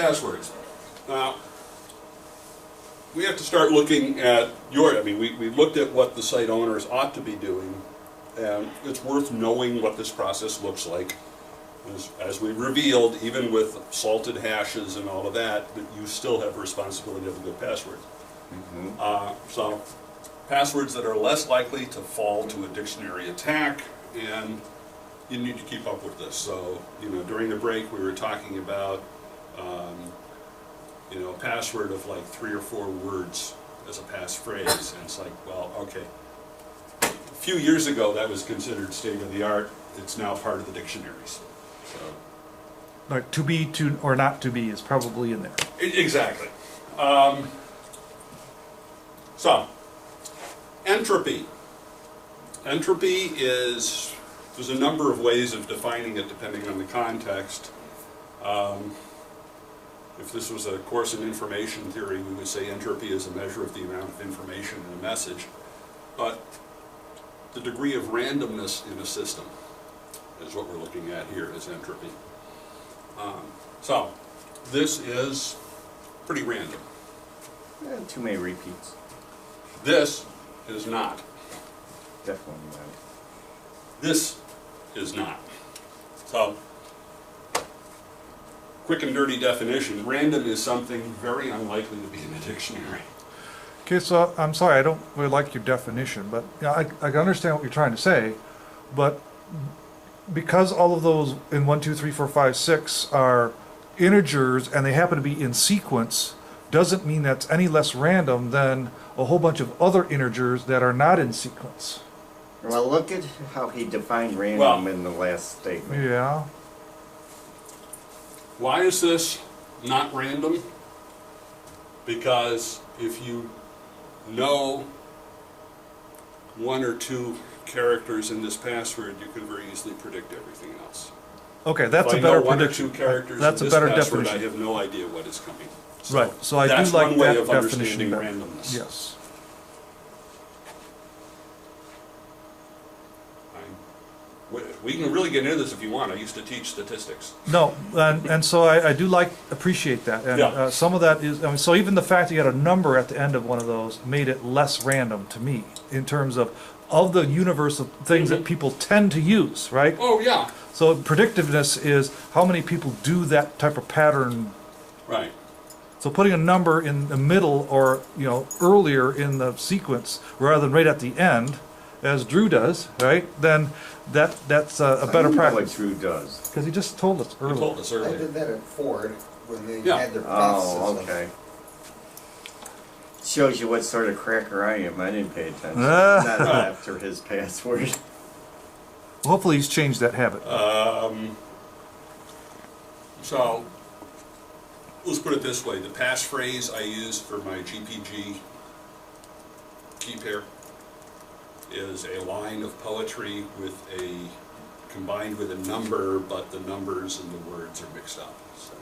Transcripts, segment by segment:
Passwords. Now, we have to start looking at we looked at what the site owners ought to be doing, and it's worth knowing what this process looks like. As we revealed, even with salted hashes and all of that, that you still have responsibility of a good password. So, passwords that are less likely to fall to a dictionary attack, and you need to keep up with this. So, during the break we were talking about a password of like 3 or 4 words as a passphrase, and it's like, well, okay. A few years ago that was considered state of the art. It's now part of the dictionaries. So, like to be, to, or not to be is probably in there. Exactly. So, entropy. Entropy there's a number of ways of defining it depending on the context. If this was a course in information theory, we would say entropy is a measure of the amount of information in a message. But the degree of randomness in a system is what we're looking at here as entropy. So, this is pretty random. Too many repeats. This is not. Definitely not. This is not. So, quick and dirty definition, random is something very unlikely to be in a dictionary. Okay, so I'm sorry, I don't really like your definition, but I can understand what you're trying to say, but because all of those in 1, 2, 3, 4, 5, 6 are integers and they happen to be in sequence, doesn't mean that's any less random than a whole bunch of other integers that are not in sequence. Well, look at how he defined random in the last statement. Yeah. Why is this not random? Because if you know 1 or 2 characters in this password, you can very easily predict everything else. Okay, that's if a better I know 1 prediction. or 2 characters That's in a this better password, definition. I have no idea what is coming. So right, so I do that's like one way that of definition understanding better. randomness. Yes. We can really get into this if you want. I used to teach statistics. No, and so I do appreciate that, and Yeah. some of that is, so even the fact that you had a number at the end of one of those made it less random to me in terms of the universe of things that people tend to use, right? Oh, yeah. So predictiveness is how many people do that type of pattern. Right. So putting a number in the middle or earlier in the sequence rather than right at the end, as Drew does, right? Then that's a better practice. What Drew does. Because he just told us earlier. He told us I earlier. did that at Ford when they Yeah. had their pass Oh, system. okay. Shows you what sort of cracker I am. I didn't pay attention. Ah. Not after his password. Hopefully he's changed that habit. So, let's put it this way. The passphrase I use for my GPG key pair is a line of poetry combined with a number, but the numbers and the words are mixed up. So,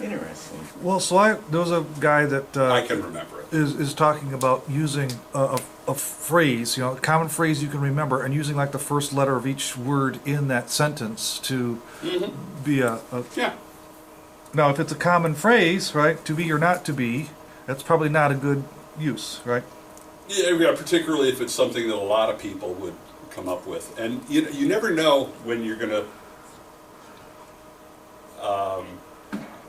Interesting. Well, so there was a guy that I can remember it. is talking about using a phrase, a common phrase you can remember, and using like the first letter of each word in that sentence to be Yeah. Now, if it's a common phrase, right, to be or not to be, that's probably not a good use, right? Yeah, particularly if it's something that a lot of people would come up with. And you never know when you're going to...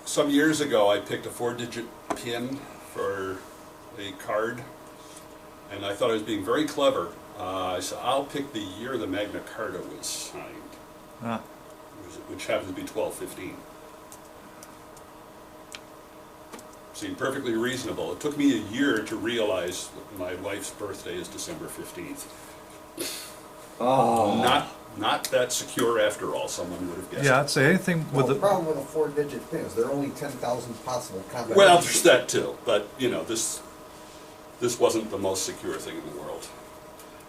some years ago, I picked a 4-digit PIN for a card, and I thought I was being very clever. I said, I'll pick the year the Magna Carta was signed, which happens to be 12/15. Seemed perfectly reasonable. It took me a year to realize that my wife's birthday is December 15th. Oh. Not that secure after all, someone would have guessed. Yeah, I'd say anything Well, with the problem with a 4-digit PIN is there are only 10,000 possible combinations. Well, there's that too, but this wasn't the most secure thing in the world.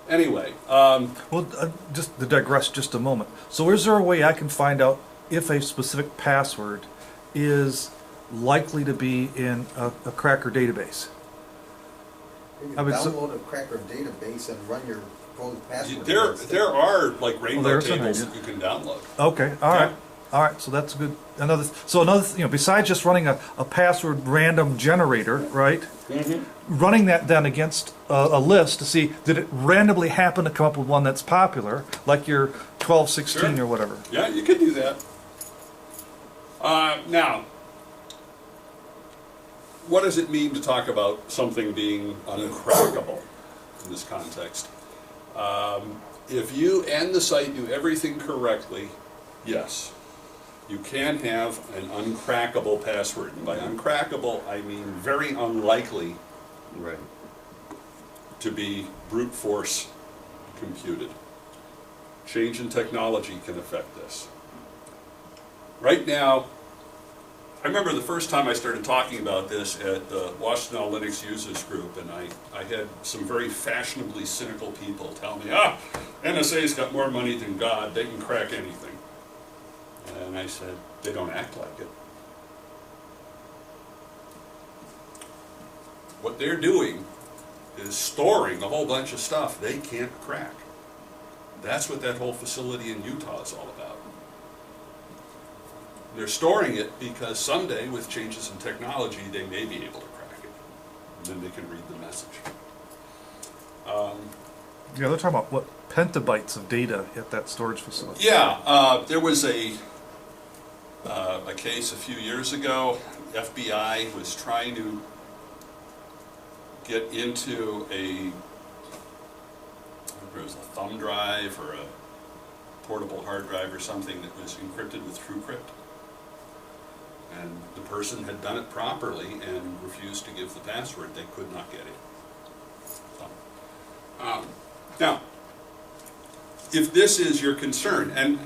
Anyway, Well, just to digress just a moment. So is there a way I can find out if a specific password is likely to be in a cracker database? You I can would download a cracker database and run your proposed password. there are like rainbow there's an tables idea. that you can download. Okay, all right. All right, so that's good. Another, besides just running a password random generator, right? Mm-hmm. Running that then against a list to see, did it randomly happen to come up with one that's popular, like your 1216 Sure. or whatever? Yeah, you could do that. Now, what does it mean to talk about something being uncrackable in this context? If you and the site do everything correctly, yes, you can have an uncrackable password. And by uncrackable, I mean very unlikely Right. to be brute force computed. Change in technology can affect this. Right now, I remember the first time I started talking about this at the Washington Linux Users Group, and I had some very fashionably cynical people tell me, NSA's got more money than God, they can crack anything. And I said, they don't act like it. What they're doing is storing a whole bunch of stuff they can't crack. That's what that whole facility in Utah is all about. They're storing it because someday, with changes in technology, they may be able to crack it. And then they can read the message. Yeah, they're talking about what, petabytes of data at that storage facility. Yeah, there was a case a few years ago. FBI was trying to get into it was a thumb drive or a portable hard drive or something that was encrypted with TrueCrypt. And the person had done it properly and refused to give the password. They could not get it. So, now, if this is your concern, and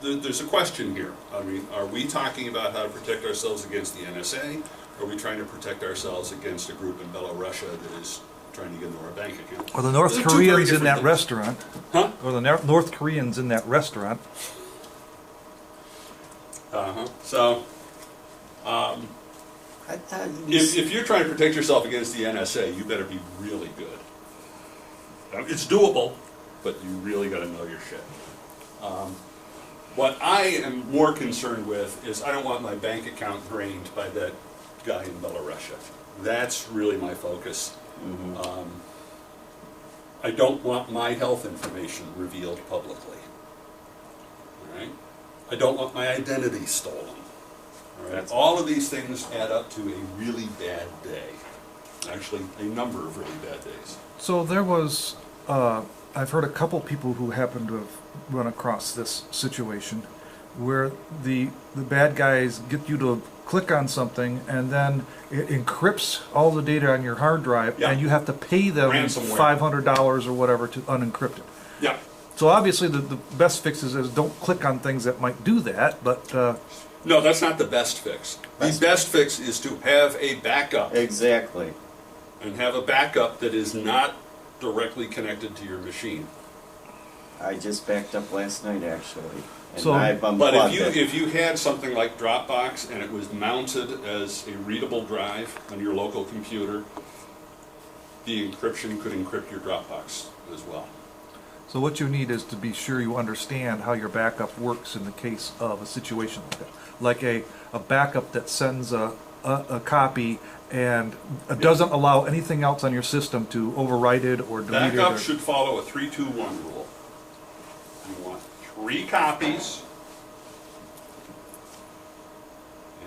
there's a question here. I mean, are we talking about how to protect ourselves against the NSA? Or are we trying to protect ourselves against a group in Belarus that is trying to get into our bank account? Or the North Those are two very Koreans in different that things. restaurant. Huh? Or the North Koreans in that restaurant. So, I thought you if you're trying to protect yourself against the NSA, you better be really good. It's doable, but you really got to know your shit. What I am more concerned with is I don't want my bank account drained by that guy in Belarus. That's really my focus. I don't want my health information revealed publicly. All right? I don't want my identity stolen. All right? All of these things add up to a really bad day. Actually, a number of really bad days. So there was, I've heard a couple people who happened to have run across this situation where the bad guys get you to click on something and then it encrypts all the data on your hard drive and you have to pay them Ransomware. $500 or whatever to unencrypt it. Yeah. So obviously the best fix is don't click on things that might do that, but No, that's not the best fix. The best fix is to have a backup. exactly. And have a backup that is not directly connected to your machine. I just backed up last night actually, and So- I've But unplugged if you had something like Dropbox and it was mounted as a readable drive on your local computer, the encryption could encrypt your Dropbox as well. so what you need is to be sure you understand how your backup works in the case of a situation like that. Like a backup that sends a copy and doesn't allow anything else on your system to overwrite it or delete it. Backup should follow a 3-2-1 rule. You want 3 copies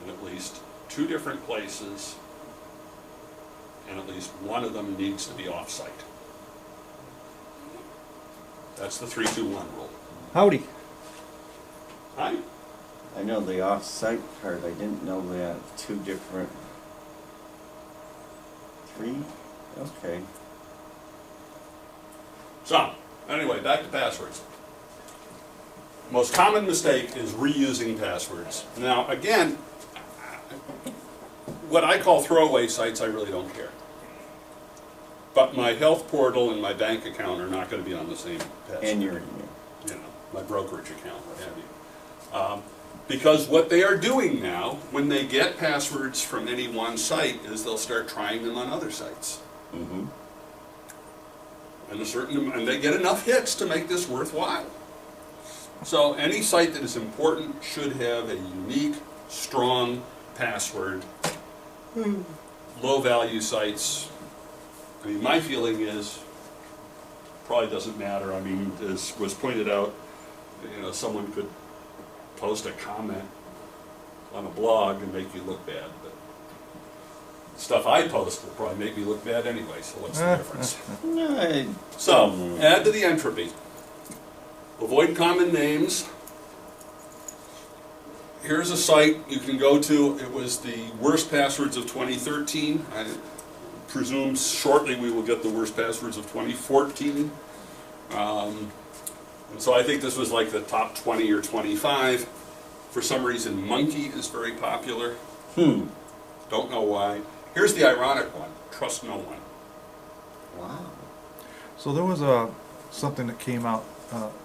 in at least 2 different places, and at least one of them needs to be off-site. That's the 3-2-1 rule. Howdy. Hi? I know the off-site part. I didn't know that 2 different. 3? Okay. So, anyway, back to passwords. Most common mistake is reusing passwords. Now, again, what I call throwaway sites, I really don't care. But my health portal and my bank account are not going to be on the same password. And your My brokerage account, what have you. Because what they are doing now, when they get passwords from any one site, is they'll start trying them on other sites. And they get enough hits to make this worthwhile. So any site that is important should have a unique, strong password. Low value sites, I mean, my feeling is, probably doesn't matter. I mean, as was pointed out, you know, someone could post a comment on a blog and make you look bad, but stuff I post will probably make me look bad anyway, so what's the difference? So, add to the entropy. Avoid common names. Here's a site you can go to. It was the worst passwords of 2013. I presume shortly we will get the worst passwords of 2014. And so I think this was like the top 20 or 25. For some reason, Monkey is very popular. Don't know why. Here's the ironic one. Trust no one. Wow. So there was something that came out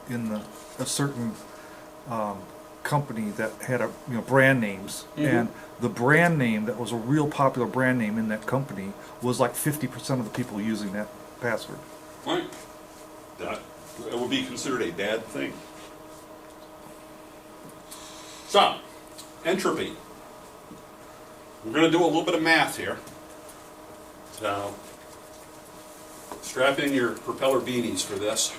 in a certain company that had brand names, and the brand name that was a real popular brand name in that company was like 50% of the people using that password. Right. That would be considered a bad thing. So, entropy. We're going to do a little bit of math here. So, strap in your propeller beanies for this.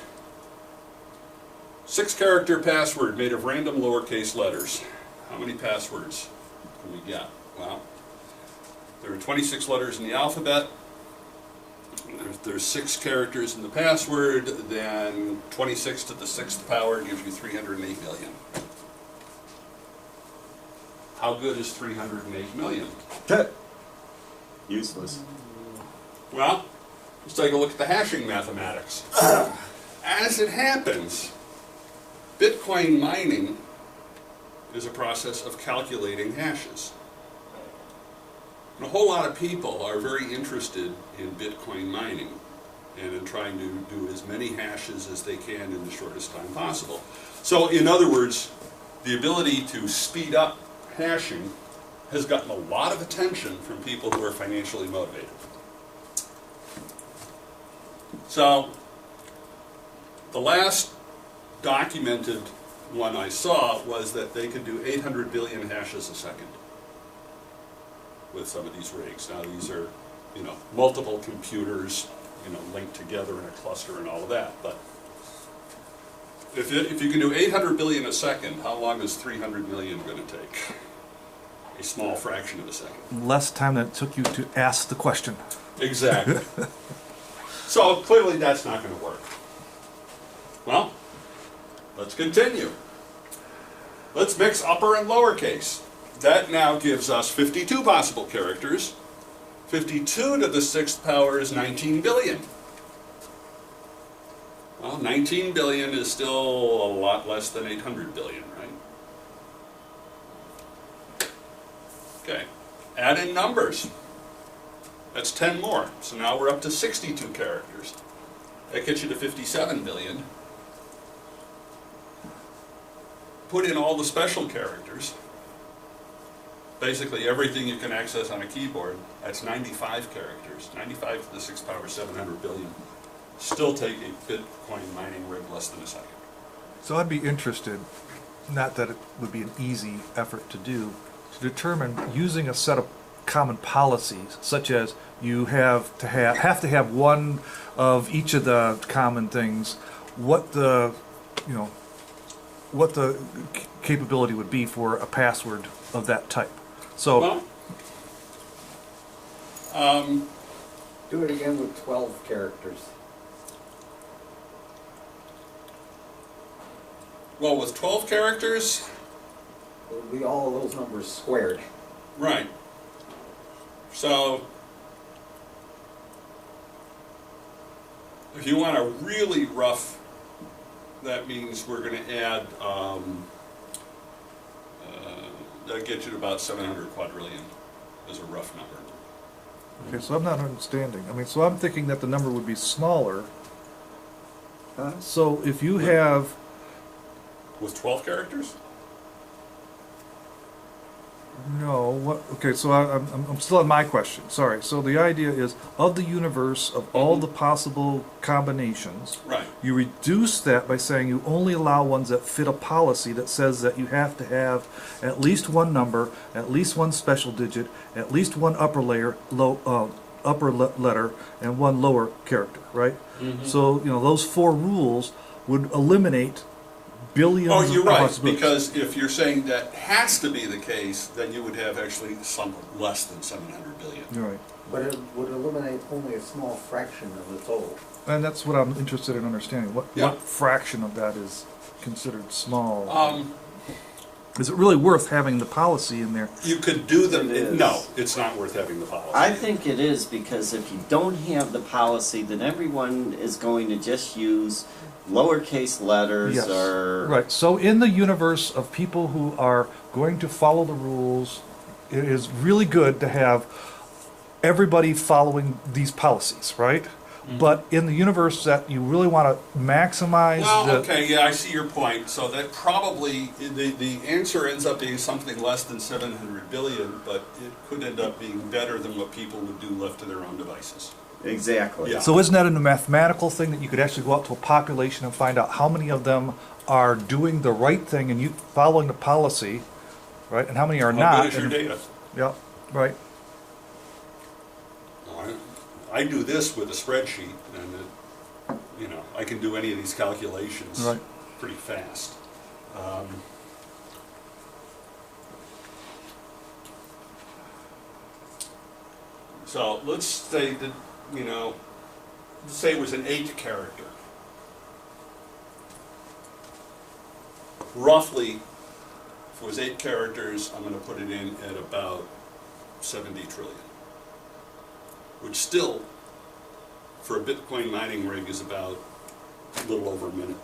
6-character password made of random lowercase letters. How many passwords can we get? Well, there are 26 letters in the alphabet. There's 6 characters in the password, then 26 to the 6th power gives you 308 million. How good is 308 million? Useless. Well, let's take a look at the hashing mathematics. As it happens, Bitcoin mining is a process of calculating hashes. And a whole lot of people are very interested in Bitcoin mining and in trying to do as many hashes as they can in the shortest time possible. So, in other words, the ability to speed up hashing has gotten a lot of attention from people who are financially motivated. So, the last documented one I saw was that they could do 800 billion hashes a second with some of these rigs. Now these are, multiple computers, linked together in a cluster and all of that. But if you can do 800 billion a second, how long is 300 million going to take? A small fraction of a second. Less time than it took you to ask the question. Exactly. So clearly that's not going to work. Well, let's continue. Let's mix upper and lowercase. That now gives us 52 possible characters. 52 to the 6th power is 19 billion. Well, 19 billion is still a lot less than 800 billion, right? Okay, add in numbers. That's 10 more. So now we're up to 62 characters. That gets you to 57 billion. Put in all the special characters. Basically everything you can access on a keyboard. That's 95 characters. 95 to the 6th power, 700 billion. Still take a Bitcoin mining rig less than a second. So I'd be interested, not that it would be an easy effort to do, to determine using a set of common policies, such as you have to have one of each of the common things, what the capability would be for a password of that type. So, Do it again with 12 characters. well, with 12 characters, It'll be all of those numbers squared. right. So, if you want a really rough, that means we're going to add, that gets you to about 700 quadrillion as a rough number. okay, so I'm not understanding. So I'm thinking that the number would be smaller. So if you have, With 12 characters? No, what, okay, so I'm still on my question, sorry. So the idea is, of the universe of all the possible combinations, Right. you reduce that by saying you only allow ones that fit a policy that says that you have to have at least one number, at least one special digit, at least one upper layer, letter, and one lower character, right? So, you know, those 4 rules would eliminate billions Oh, you're of right, possibilities. because if you're saying that has to be the case, then you would have actually some less than 700 billion. You're right. But it would eliminate only a small fraction of the total. And that's what I'm interested in understanding. Yeah. What fraction of that is considered small? Um, Is it really worth having the policy in there? You could do them, It is. no, it's not worth having the policy. I think it is, because if you don't have the policy, then everyone is going to just use lowercase letters Yes. or... Right. So in the universe of people who are going to follow the rules, it is really good to have everybody following these policies, right? But in the universe that you really want to maximize Well, the... okay, yeah, I see your point. So that probably, the answer ends up being something less than 700 billion, but it could end up being better than what people would do left to their own devices. Exactly. Yeah. So isn't that a mathematical thing that you could actually go out to a population and find out how many of them are doing the right thing and you following the policy, right? And how many are How not? good is your and- data? Yeah, right. Well, I do this with a spreadsheet, and you know, I can do any of these calculations Right. pretty fast. So let's say that, you know, let's say it was an 8 character. Roughly, if it was 8 characters, I'm going to put it in at about 70 trillion. Which still, for a Bitcoin mining rig, is about a little over a minute.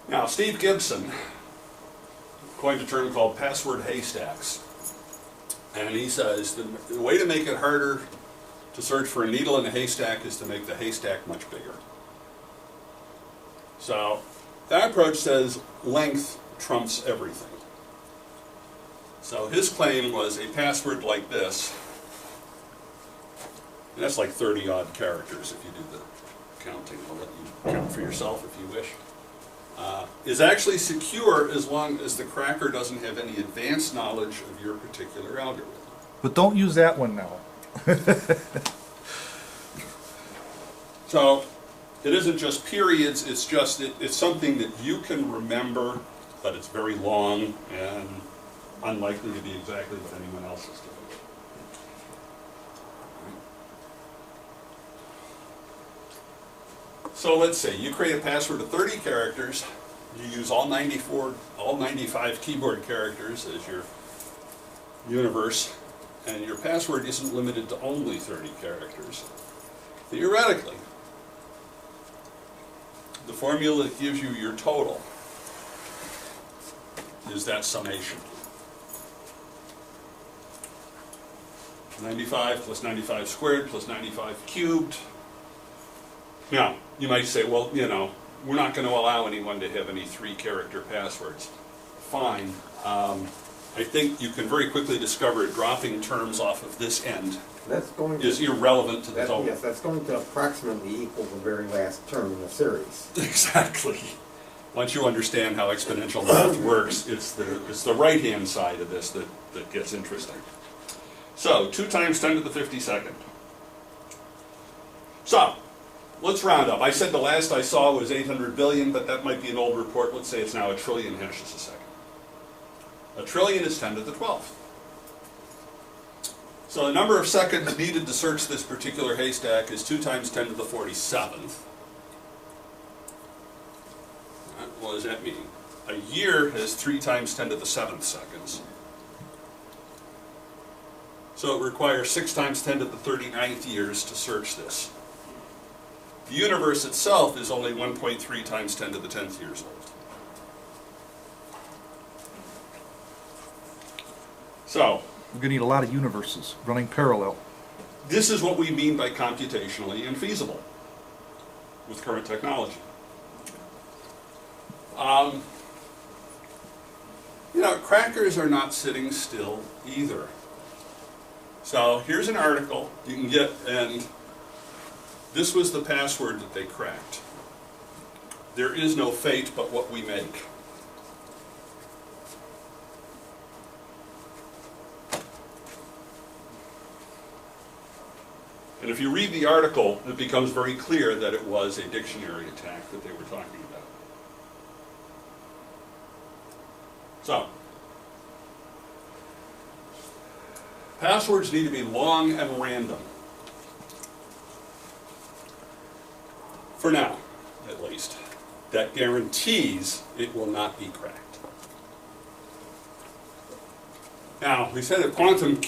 Now, Steve Gibson coined a term called password haystacks. And he says the way to make it harder to search for a needle in a haystack is to make the haystack much bigger. So that approach says length trumps everything. So his claim was a password like this, and that's like 30 odd characters if you do the counting. I'll let you count for yourself if you wish. Is actually secure as long as the cracker doesn't have any advanced knowledge of your particular algorithm. But don't use that one now. So it isn't just periods, it's just, it's something that you can remember, but it's very long and unlikely to be exactly what anyone else is doing. So let's say you create a password of 30 characters, you use all 95 keyboard characters as your universe, and your password isn't limited to only 30 characters. Theoretically, the formula that gives you your total is that summation. 95 plus 95 squared plus 95 cubed. Now, you might say, well, you know, we're not going to allow anyone to have any 3-character passwords. Fine. I think you can very quickly discover dropping terms off of this end That's going is to, irrelevant to the that, total. yes, that's going to approximately equal the very last term in the series. Exactly. Once you understand how exponential math works, it's the right-hand side of this that gets interesting. So, 2 times 10 to the 52nd. So, let's round up. I said the last I saw was 800 billion, but that might be an old report. Let's say it's now 1 trillion hashes a second. 1 trillion is 10 to the 12th. So the number of seconds needed to search this particular haystack is 2 times 10 to the 47th. What does that mean? A year has 3 times 10 to the 7th seconds. So it requires 6 times 10 to the 39th years to search this. The universe itself is only 1.3 times 10 to the 10th years old. So, We're going to need a lot of universes running parallel. this is what we mean by computationally infeasible with current technology. You know, crackers are not sitting still either. So here's an article you can get, and this was the password that they cracked. There is no fate but what we make. And if you read the article, it becomes very clear that it was a dictionary attack that they were talking about. So, passwords need to be long and random. For now, at least. That guarantees it will not be cracked. Now, we said that quantum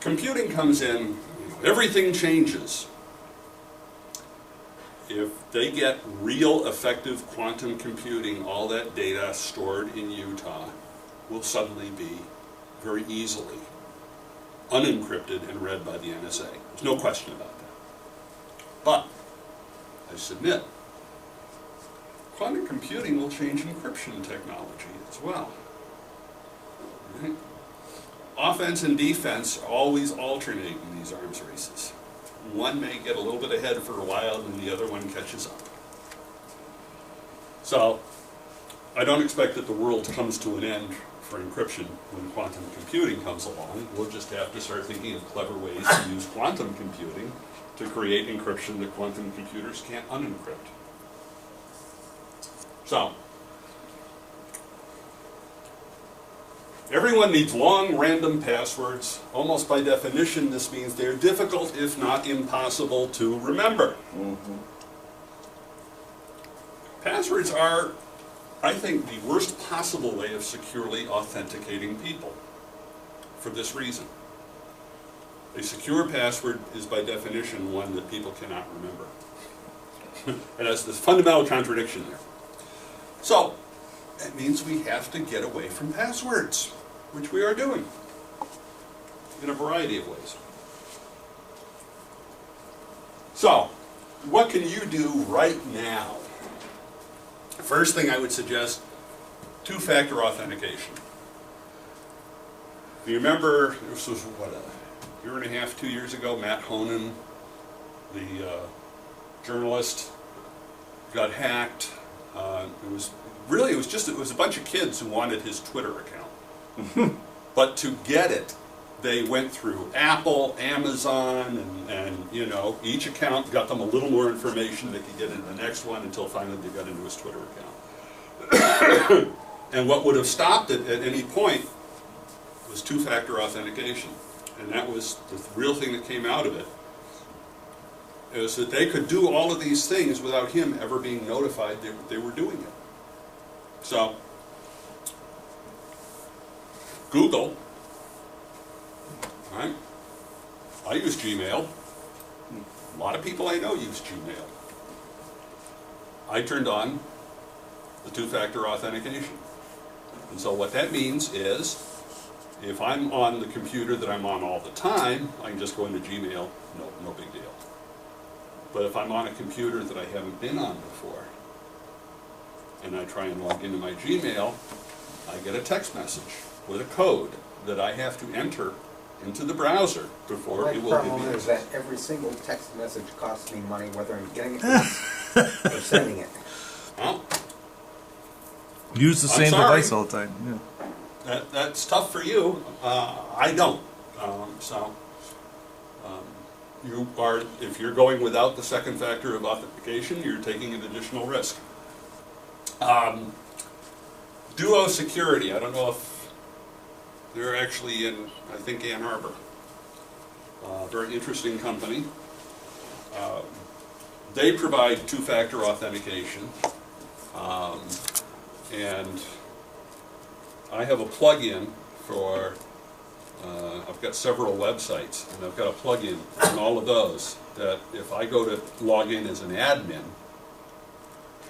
computing comes in, everything changes. If they get real effective quantum computing, all that data stored in Utah will suddenly be very easily unencrypted and read by the NSA. There's no question about that. But, I submit, quantum computing will change encryption technology as well. Right? Offense and defense always alternate in these arms races. One may get a little bit ahead for a while and the other one catches up. So, I don't expect that the world comes to an end for encryption when quantum computing comes along. We'll just have to start thinking of clever ways to use quantum computing to create encryption that quantum computers can't unencrypt. So, everyone needs long, random passwords. Almost by definition, this means they're difficult, if not impossible, to remember. Mm-hmm. Passwords are, I think, the worst possible way of securely authenticating people, for this reason. A secure password is, by definition, one that people cannot remember. And that's this fundamental contradiction there. So, that means we have to get away from passwords, which we are doing in a variety of ways. So, what can you do right now? First thing I would suggest, two-factor authentication. Do you remember, this was what, a year and a half, 2 years ago, Matt Honan, the journalist, got hacked. It was a bunch of kids who wanted his Twitter account. But to get it, they went through Apple, Amazon, and you know, each account got them a little more information. They could get into the next one until finally they got into his Twitter account. And what would have stopped it at any point was two-factor authentication. And that was the real thing that came out of it. It was that they could do all of these things without him ever being notified that they were doing it. So, Google, right? I use Gmail. A lot of people I know use Gmail. I turned on the two-factor authentication. And so what that means is, if I'm on the computer that I'm on all the time, I can just go into Gmail, no big deal. But if I'm on a computer that I haven't been on before, and I try and log into my Gmail, I get a text message with a code that I have to enter into the browser before it will give me is that every single text message costs me money, whether I'm getting it or sending it. Well, Use the I'm same sorry. device all the time. Yeah. That's tough for you. I don't. You are, if you're going without the second factor of authentication, you're taking an additional risk. Duo Security, I don't know if they're actually in, I think, Ann Arbor. Very interesting company. They provide two-factor authentication. And I have a plug-in for, I've got several websites, and I've got a plug-in on all of those that if I go to log in as an admin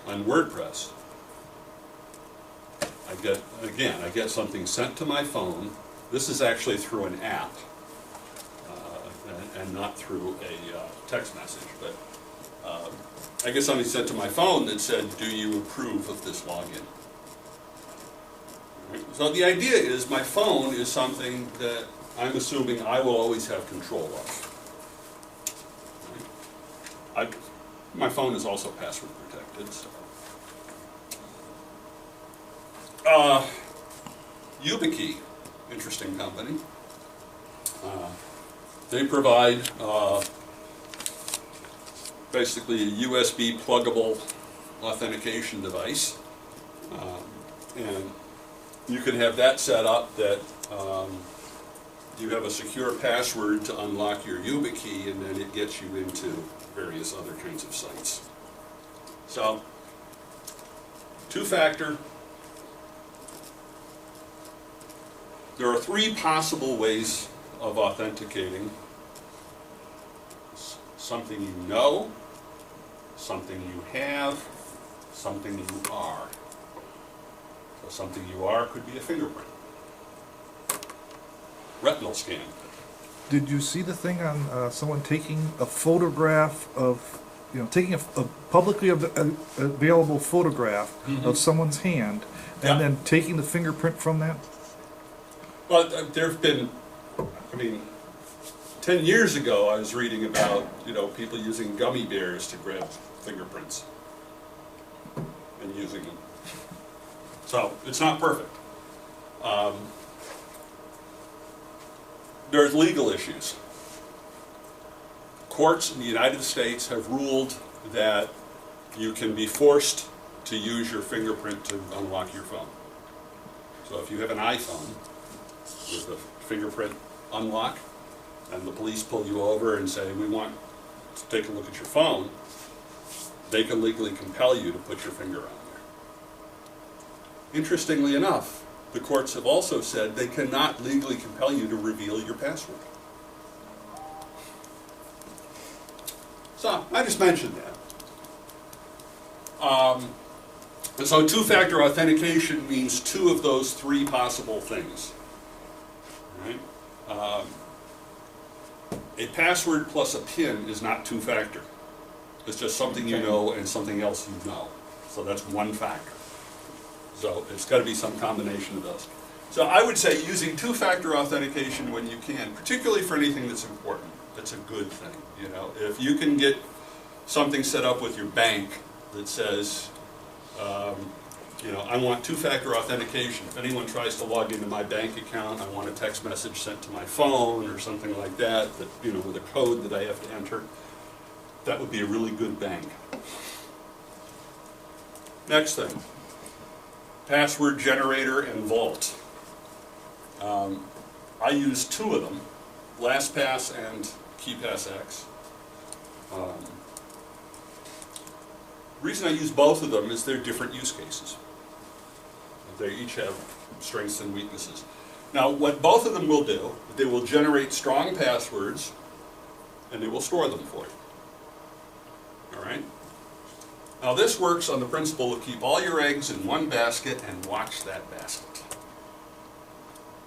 on WordPress, I get something sent to my phone. This is actually through an app, and not through a text message, but I get something sent to my phone that said, do you approve of this login? So the idea is my phone is something that I'm assuming I will always have control of. My phone is also password protected. So. YubiKey, interesting company. They provide basically a USB pluggable authentication device. And you can have that set up that you have a secure password to unlock your YubiKey, and then it gets you into various other kinds of sites. So, two-factor. There are three possible ways of authenticating. Something you know, something you have, something you are. So something you are could be a fingerprint. Retinal scan. Did you see the thing on someone taking a photograph of, taking a publicly available photograph of someone's hand Yeah. and then taking the fingerprint from that? Well, there have been, 10 years ago I was reading about, people using gummy bears to grab fingerprints and using them. So, it's not perfect. There's legal issues. Courts in the United States have ruled that you can be forced to use your fingerprint to unlock your phone. So if you have an iPhone with a fingerprint unlock, and the police pull you over and say, we want to take a look at your phone, they can legally compel you to put your finger on there. Interestingly enough, the courts have also said they cannot legally compel you to reveal your password. So, I just mentioned that. And so two-factor authentication means two of those three possible things. Right? A password plus a PIN is not two-factor. It's just something you know and something else you know. So that's one factor. So it's got to be some combination of those. So I would say using two-factor authentication when you can, particularly for anything that's important, that's a good thing. If you can get something set up with your bank that says, I want two-factor authentication. If anyone tries to log into my bank account, I want a text message sent to my phone or something like that, with a code that I have to enter. That would be a really good bank. Next thing. Password generator and vault. I use two of them, LastPass and KeePassX. The reason I use both of them is they're different use cases. They each have strengths and weaknesses. Now, what both of them will do, they will generate strong passwords and they will store them for you. All right? Now this works on the principle of keep all your eggs in one basket and watch that basket.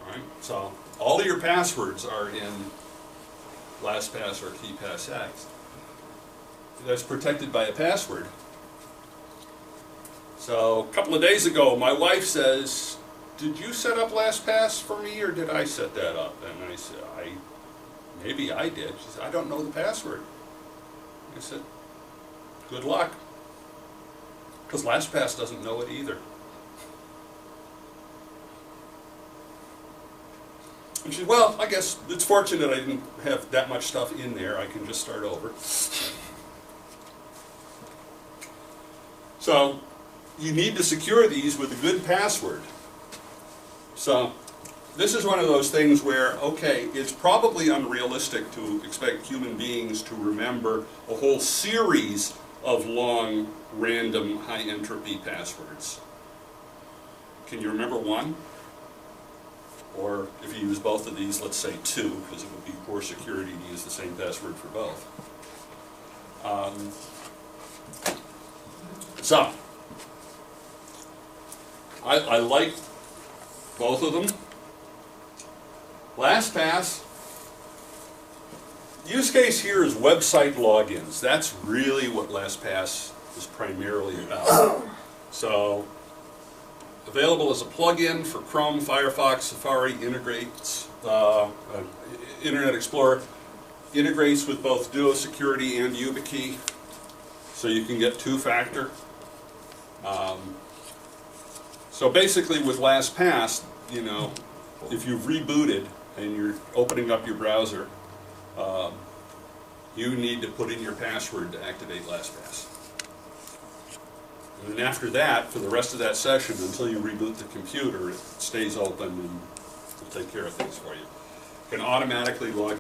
All right? So all of your passwords are in LastPass or KeePassX. That's protected by a password. So a couple of days ago, my wife says, did you set up LastPass for me or did I set that up? And I said, maybe I did. She said, I don't know the password. I said, good luck. Because LastPass doesn't know it either. And she said, well, I guess it's fortunate I didn't have that much stuff in there. I can just start over. So, you need to secure these with a good password. So, this is one of those things where, okay, it's probably unrealistic to expect human beings to remember a whole series of long, random, high-entropy passwords. Can you remember one? Or if you use both of these, let's say two, because it would be poor security to use the same password for both. So, I like both of them. LastPass, use case here is website logins. That's really what LastPass is primarily about. So, Available as a plug-in for Chrome, Firefox, Safari, integrates, Internet Explorer, integrates with both Duo Security and YubiKey, so you can get two-factor. So basically with LastPass, you know, if you've rebooted and you're opening up your browser, you need to put in your password to activate LastPass. And then after that, for the rest of that session, until you reboot the computer, it stays open and will take care of things for you. You can automatically log